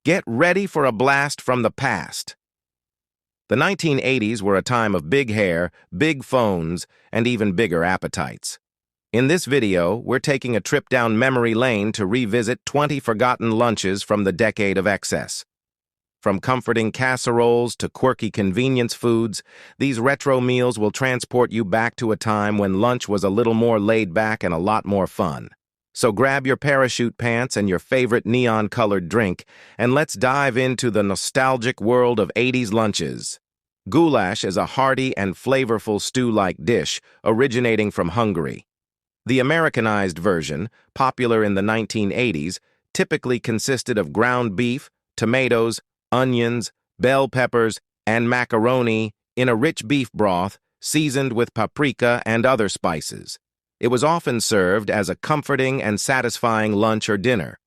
Get ready for a blast from the past. The 1980s were a time of big hair, big phones, and even bigger appetites. In this video, we're taking a trip down memory lane to revisit 20 forgotten lunches from the decade of excess. From comforting casseroles to quirky convenience foods, these retro meals will transport you back to a time when lunch was a little more laid back and a lot more fun. So grab your parachute pants and your favorite neon-colored drink, and let's dive into the nostalgic world of 80s lunches. Goulash is a hearty and flavorful stew-like dish originating from Hungary. The Americanized version, popular in the 1980s, typically consisted of ground beef, tomatoes, onions, bell peppers, and macaroni in a rich beef broth seasoned with paprika and other spices. It was often served as a comforting and satisfying lunch or dinner.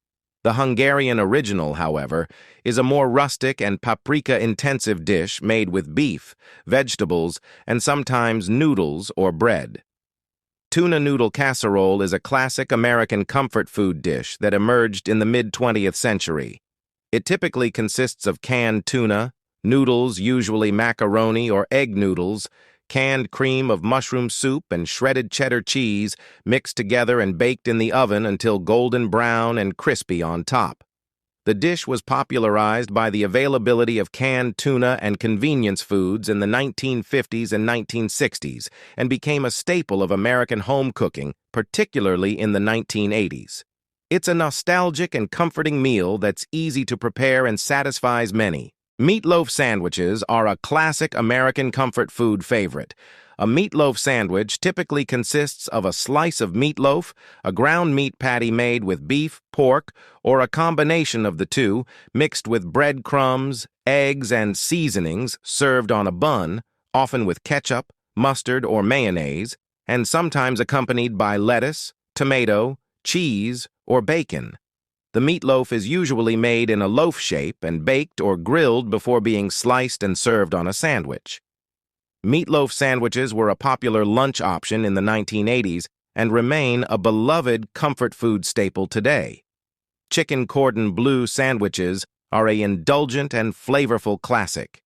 The Hungarian original, however, is a more rustic and paprika-intensive dish made with beef, vegetables, and sometimes noodles or bread. Tuna noodle casserole is a classic American comfort food dish that emerged in the mid-20th century. It typically consists of canned tuna, noodles, usually macaroni or egg noodles, canned cream of mushroom soup, and shredded cheddar cheese mixed together and baked in the oven until golden brown and crispy on top. The dish was popularized by the availability of canned tuna and convenience foods in the 1950s and 1960s and became a staple of American home cooking, particularly in the 1980s. It's a nostalgic and comforting meal that's easy to prepare and satisfies many. Meatloaf sandwiches are a classic American comfort food favorite. A meatloaf sandwich typically consists of a slice of meatloaf, a ground meat patty made with beef, pork, or a combination of the two, mixed with breadcrumbs, eggs, and seasonings served on a bun, often with ketchup, mustard, or mayonnaise, and sometimes accompanied by lettuce, tomato, cheese, or bacon. The meatloaf is usually made in a loaf shape and baked or grilled before being sliced and served on a sandwich. Meatloaf sandwiches were a popular lunch option in the 1980s and remain a beloved comfort food staple today. Chicken Cordon Bleu sandwiches are an indulgent and flavorful classic.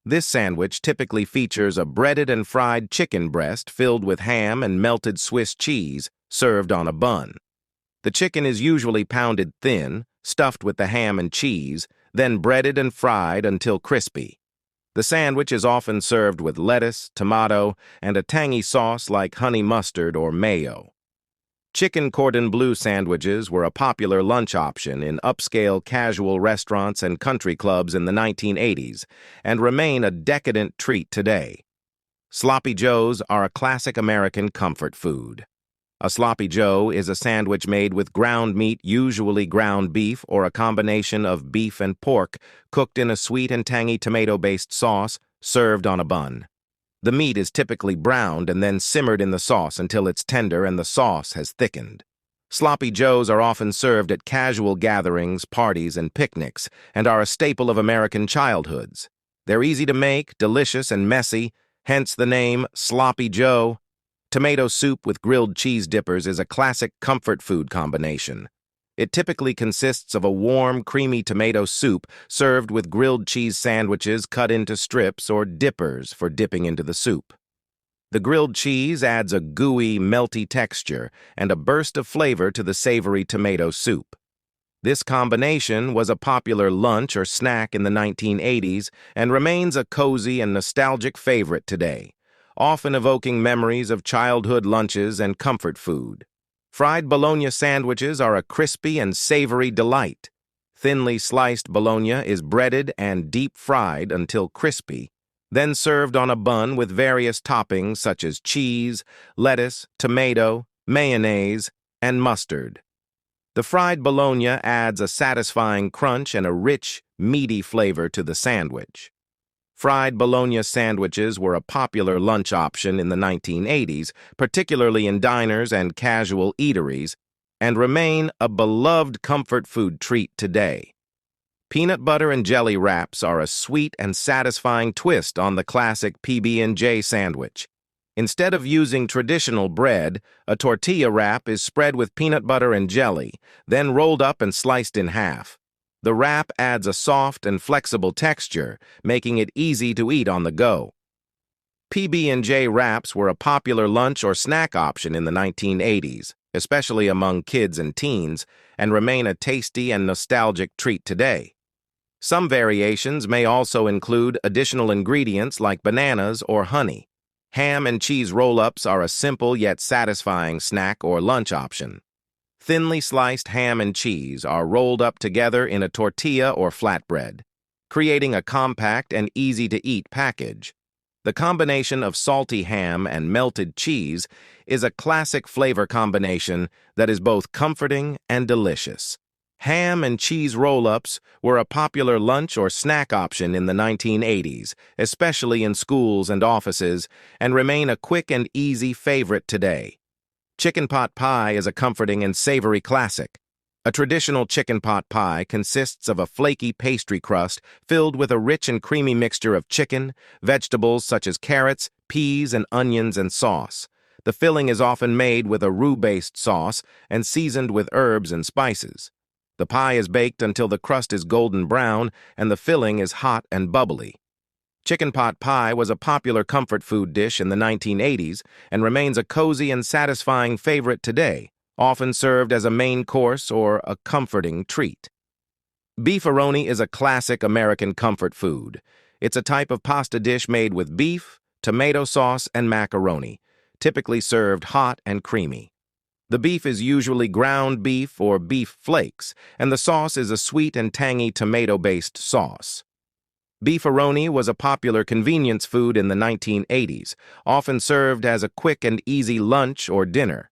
This sandwich typically features a breaded and fried chicken breast filled with ham and melted Swiss cheese served on a bun. The chicken is usually pounded thin, stuffed with the ham and cheese, then breaded and fried until crispy. The sandwich is often served with lettuce, tomato, and a tangy sauce like honey mustard or mayo. Chicken Cordon Bleu sandwiches were a popular lunch option in upscale casual restaurants and country clubs in the 1980s and remain a decadent treat today. Sloppy Joes are a classic American comfort food. A Sloppy Joe is a sandwich made with ground meat, usually ground beef or a combination of beef and pork, cooked in a sweet and tangy tomato-based sauce, served on a bun. The meat is typically browned and then simmered in the sauce until it's tender and the sauce has thickened. Sloppy Joes are often served at casual gatherings, parties, and picnics, and are a staple of American childhoods. They're easy to make, delicious, and messy, hence the name Sloppy Joe. Tomato soup with grilled cheese dippers is a classic comfort food combination. It typically consists of a warm, creamy tomato soup served with grilled cheese sandwiches cut into strips or dippers for dipping into the soup. The grilled cheese adds a gooey, melty texture and a burst of flavor to the savory tomato soup. This combination was a popular lunch or snack in the 1980s and remains a cozy and nostalgic favorite today, often evoking memories of childhood lunches and comfort food. Fried Bologna sandwiches are a crispy and savory delight. Thinly sliced Bologna is breaded and deep-fried until crispy, then served on a bun with various toppings such as cheese, lettuce, tomato, mayonnaise, and mustard. The fried Bologna adds a satisfying crunch and a rich, meaty flavor to the sandwich. Fried Bologna sandwiches were a popular lunch option in the 1980s, particularly in diners and casual eateries, and remain a beloved comfort food treat today. Peanut butter and jelly wraps are a sweet and satisfying twist on the classic PB&J sandwich. Instead of using traditional bread, a tortilla wrap is spread with peanut butter and jelly, then rolled up and sliced in half. The wrap adds a soft and flexible texture, making it easy to eat on the go. PB&J wraps were a popular lunch or snack option in the 1980s, especially among kids and teens, and remain a tasty and nostalgic treat today. Some variations may also include additional ingredients like bananas or honey. Ham and cheese roll-ups are a simple yet satisfying snack or lunch option. Thinly sliced ham and cheese are rolled up together in a tortilla or flatbread, creating a compact and easy-to-eat package. The combination of salty ham and melted cheese is a classic flavor combination that is both comforting and delicious. Ham and cheese roll-ups were a popular lunch or snack option in the 1980s, especially in schools and offices, and remain a quick and easy favorite today. Chicken pot pie is a comforting and savory classic. A traditional chicken pot pie consists of a flaky pastry crust filled with a rich and creamy mixture of chicken, vegetables such as carrots, peas, and onions, and sauce. The filling is often made with a roux-based sauce and seasoned with herbs and spices. The pie is baked until the crust is golden brown and the filling is hot and bubbly. Chicken pot pie was a popular comfort food dish in the 1980s and remains a cozy and satisfying favorite today, often served as a main course or a comforting treat. Beefaroni is a classic American comfort food. It's a type of pasta dish made with beef, tomato sauce, and macaroni, typically served hot and creamy. The beef is usually ground beef or beef flakes, and the sauce is a sweet and tangy tomato-based sauce. Beefaroni was a popular convenience food in the 1980s, often served as a quick and easy lunch or dinner.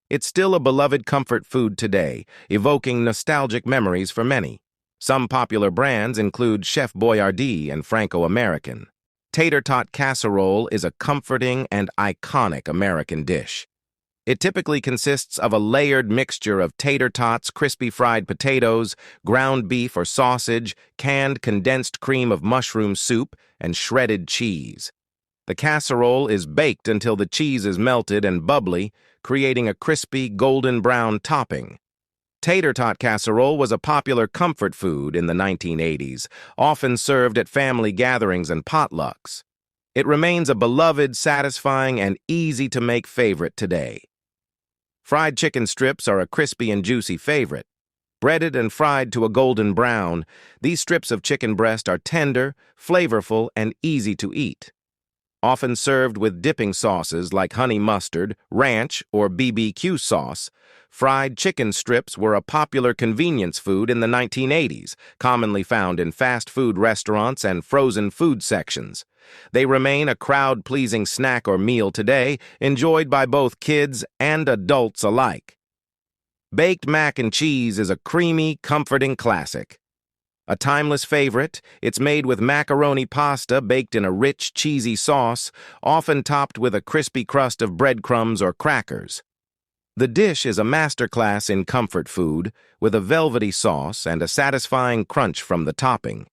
It's still a beloved comfort food today, evoking nostalgic memories for many. Some popular brands include Chef Boyardee and Franco-American. Tater Tot Casserole is a comforting and iconic American dish. It typically consists of a layered mixture of tater tots, crispy fried potatoes, ground beef or sausage, canned condensed cream of mushroom soup, and shredded cheese. The casserole is baked until the cheese is melted and bubbly, creating a crispy, golden brown topping. Tater tot casserole was a popular comfort food in the 1980s, often served at family gatherings and potlucks. It remains a beloved, satisfying, and easy-to-make favorite today. Fried chicken strips are a crispy and juicy favorite. Breaded and fried to a golden brown, these strips of chicken breast are tender, flavorful, and easy to eat. Often served with dipping sauces like honey mustard, ranch, or BBQ sauce, fried chicken strips were a popular convenience food in the 1980s, commonly found in fast food restaurants and frozen food sections. They remain a crowd-pleasing snack or meal today, enjoyed by both kids and adults alike. Baked mac and cheese is a creamy, comforting classic. A timeless favorite, it's made with macaroni pasta baked in a rich, cheesy sauce, often topped with a crispy crust of breadcrumbs or crackers. The dish is a masterclass in comfort food, with a velvety sauce and a satisfying crunch from the topping.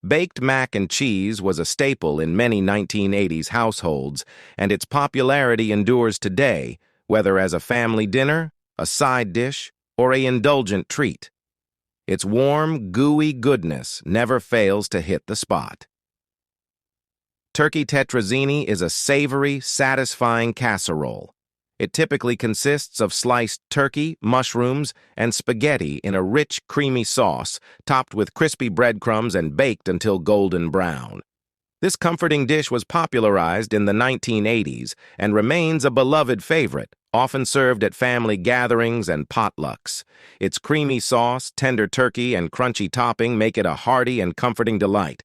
Baked mac and cheese was a staple in many 1980s households, and its popularity endures today, whether as a family dinner, a side dish, or an indulgent treat. Its warm, gooey goodness never fails to hit the spot. Turkey Tetrazzini is a savory, satisfying casserole. It typically consists of sliced turkey, mushrooms, and spaghetti in a rich, creamy sauce, topped with crispy breadcrumbs and baked until golden brown. This comforting dish was popularized in the 1980s and remains a beloved favorite, often served at family gatherings and potlucks. Its creamy sauce, tender turkey, and crunchy topping make it a hearty and comforting delight.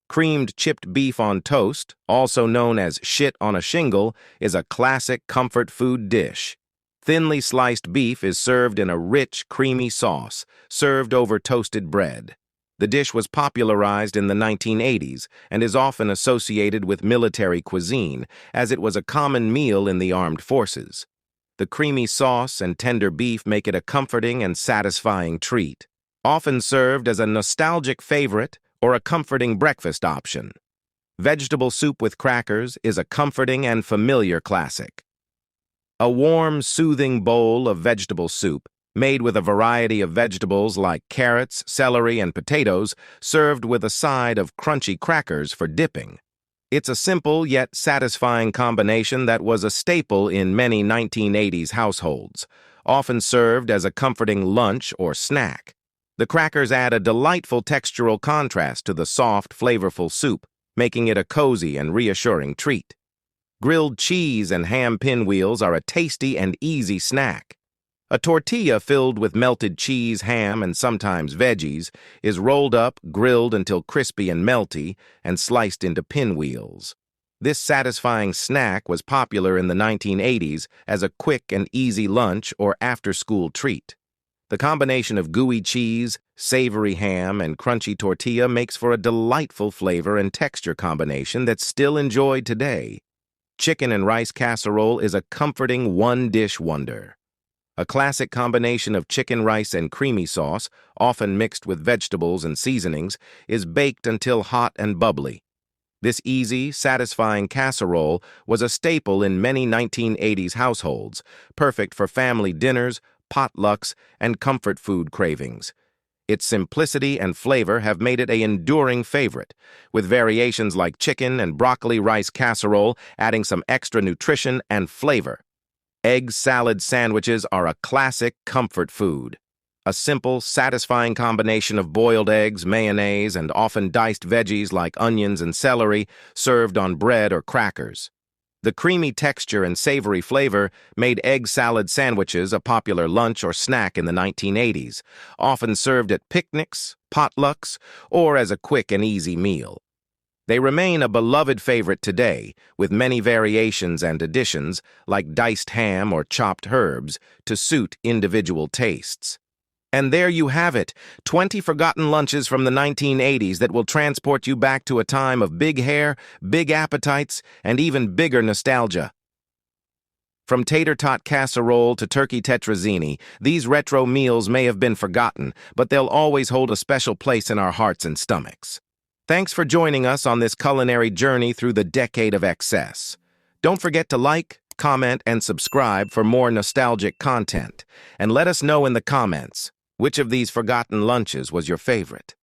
Creamed chipped beef on toast, also known as shit on a shingle, is a classic comfort food dish. Thinly sliced beef is served in a rich, creamy sauce, served over toasted bread. The dish was popularized in the 1980s and is often associated with military cuisine, as it was a common meal in the armed forces. The creamy sauce and tender beef make it a comforting and satisfying treat, often served as a nostalgic favorite or a comforting breakfast option. Vegetable soup with crackers is a comforting and familiar classic. A warm, soothing bowl of vegetable soup, made with a variety of vegetables like carrots, celery, and potatoes, served with a side of crunchy crackers for dipping. It's a simple yet satisfying combination that was a staple in many 1980s households, often served as a comforting lunch or snack. The crackers add a delightful textural contrast to the soft, flavorful soup, making it a cozy and reassuring treat. Grilled cheese and ham pinwheels are a tasty and easy snack. A tortilla filled with melted cheese, ham, and sometimes veggies is rolled up, grilled until crispy and melty, and sliced into pinwheels. This satisfying snack was popular in the 1980s as a quick and easy lunch or after-school treat. The combination of gooey cheese, savory ham, and crunchy tortilla makes for a delightful flavor and texture combination that's still enjoyed today. Chicken and rice casserole is a comforting one-dish wonder. A classic combination of chicken, rice, and creamy sauce, often mixed with vegetables and seasonings, is baked until hot and bubbly. This easy, satisfying casserole was a staple in many 1980s households, perfect for family dinners, potlucks, and comfort food cravings. Its simplicity and flavor have made it an enduring favorite, with variations like chicken and broccoli rice casserole adding some extra nutrition and flavor. Egg salad sandwiches are a classic comfort food. A simple, satisfying combination of boiled eggs, mayonnaise, and often diced veggies like onions and celery served on bread or crackers. The creamy texture and savory flavor made egg salad sandwiches a popular lunch or snack in the 1980s, often served at picnics, potlucks, or as a quick and easy meal. They remain a beloved favorite today, with many variations and additions, like diced ham or chopped herbs, to suit individual tastes. And there you have it, 20 forgotten lunches from the 1980s that will transport you back to a time of big hair, big appetites, and even bigger nostalgia. From Tater Tot Casserole to turkey Tetrazzini, these retro meals may have been forgotten, but they'll always hold a special place in our hearts and stomachs. Thanks for joining us on this culinary journey through the decade of excess. Don't forget to like, comment, and subscribe for more nostalgic content. And let us know in the comments, which of these forgotten lunches was your favorite?